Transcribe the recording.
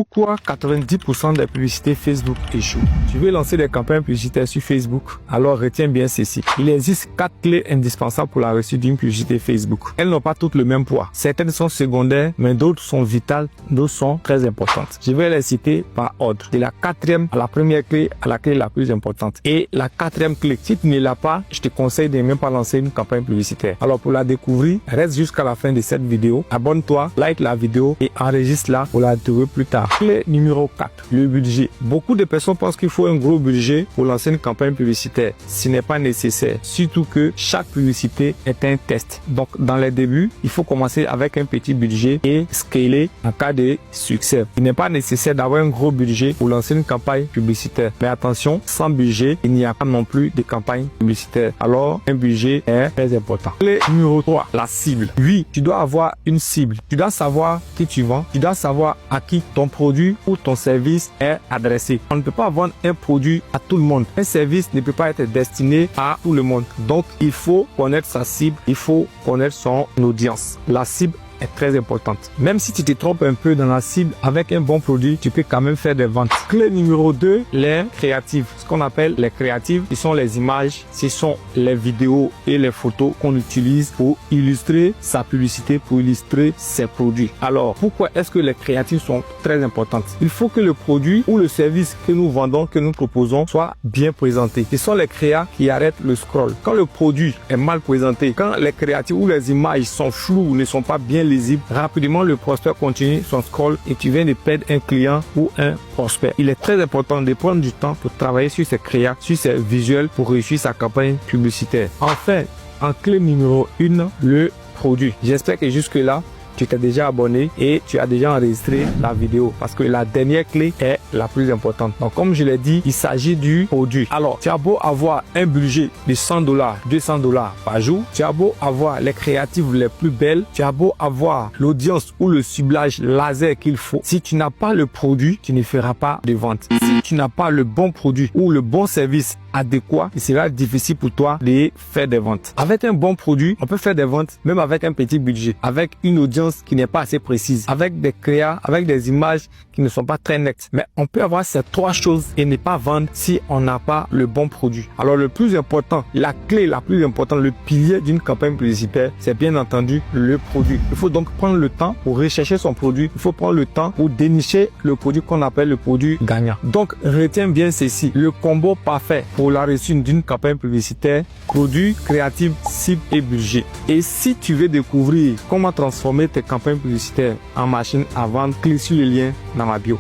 Pourquoi 90% des publicités Facebook échouent? Tu veux lancer des campagnes publicitaires sur Facebook? Alors retiens bien ceci. Il existe 4 clés indispensables pour la réussite d'une publicité Facebook. Elles n'ont pas toutes le même poids. Certaines sont secondaires, mais d'autres sont vitales, d'autres sont très importantes. Je vais les citer par ordre. De la 4e à la première clé à la clé la plus importante. Et la 4e clé, si tu ne l'as pas, je te conseille de même pas lancer une campagne publicitaire. Alors pour la découvrir, reste jusqu'à la fin de cette vidéo. Abonne-toi, like la vidéo et enregistre-la pour la retrouver plus tard. Clé numéro 4, le budget. Beaucoup de personnes pensent qu'il faut un gros budget pour lancer une campagne publicitaire. Ce n'est pas nécessaire, surtout que chaque publicité est un test. Donc dans les débuts, il faut commencer avec un petit budget et scaler en cas de succès. Il n'est pas nécessaire d'avoir un gros budget pour lancer une campagne publicitaire. Mais attention, sans budget, il n'y a pas non plus de campagne publicitaire. Alors un budget est très important. Clé numéro 3, la cible. Oui, tu dois avoir une cible. Tu dois savoir qui tu vends. Tu dois savoir à qui ton produit ou ton service est adressé. On ne peut pas vendre un produit à tout le monde. Un service ne peut pas être destiné à tout le monde. Donc, il faut connaître sa cible. Il faut connaître son audience. La cible est très importante. Même si tu te trompes un peu dans la cible, avec un bon produit, tu peux quand même faire des ventes. Clé numéro 2, les créatives. Ce qu'on appelle les créatives, ce sont les images, ce sont les vidéos et les photos qu'on utilise pour illustrer sa publicité, pour illustrer ses produits. Alors, pourquoi est-ce que les créatives sont très importantes? Il faut que le produit ou le service que nous vendons, que nous proposons, soit bien présenté. Ce sont les créas qui arrêtent le scroll. Quand le produit est mal présenté, quand les créatives ou les images sont floues ou ne sont pas bien lisible, rapidement le prospect continue son scroll et tu viens de perdre un client ou un prospect. Il est très important de prendre du temps pour travailler sur ses créas, sur ses visuels pour réussir sa campagne publicitaire. Enfin, en clé numéro 1, le produit. J'espère que jusque là, tu t'es déjà abonné et tu as déjà enregistré la vidéo parce que la dernière clé est la plus importante. Donc comme je l'ai dit, il s'agit du produit. Alors tu as beau avoir un budget de $100, $200 par jour, tu as beau avoir les créatives les plus belles, tu as beau avoir l'audience ou le ciblage laser qu'il faut. Si tu n'as pas le produit, tu ne feras pas de vente. Si tu n'as pas le bon produit ou le bon service adéquat, il sera difficile pour toi de faire des ventes. Avec un bon produit, on peut faire des ventes même avec un petit budget, avec une audience qui n'est pas assez précise, avec des créas, avec des images qui ne sont pas très nettes. Mais on peut avoir ces 3 choses et ne pas vendre si on n'a pas le bon produit. Alors le plus important, la clé la plus importante, le pilier d'une campagne publicitaire, c'est bien entendu le produit. Il faut donc prendre le temps pour rechercher son produit. Il faut prendre le temps pour dénicher le produit qu'on appelle le produit gagnant. Donc retiens bien ceci, le combo parfait pour la réussite d'une campagne publicitaire: produit, créatif, cible et budget. Et si tu veux découvrir comment transformer tes campagnes publicitaires en machine à vendre, clique sur le lien dans ma bio.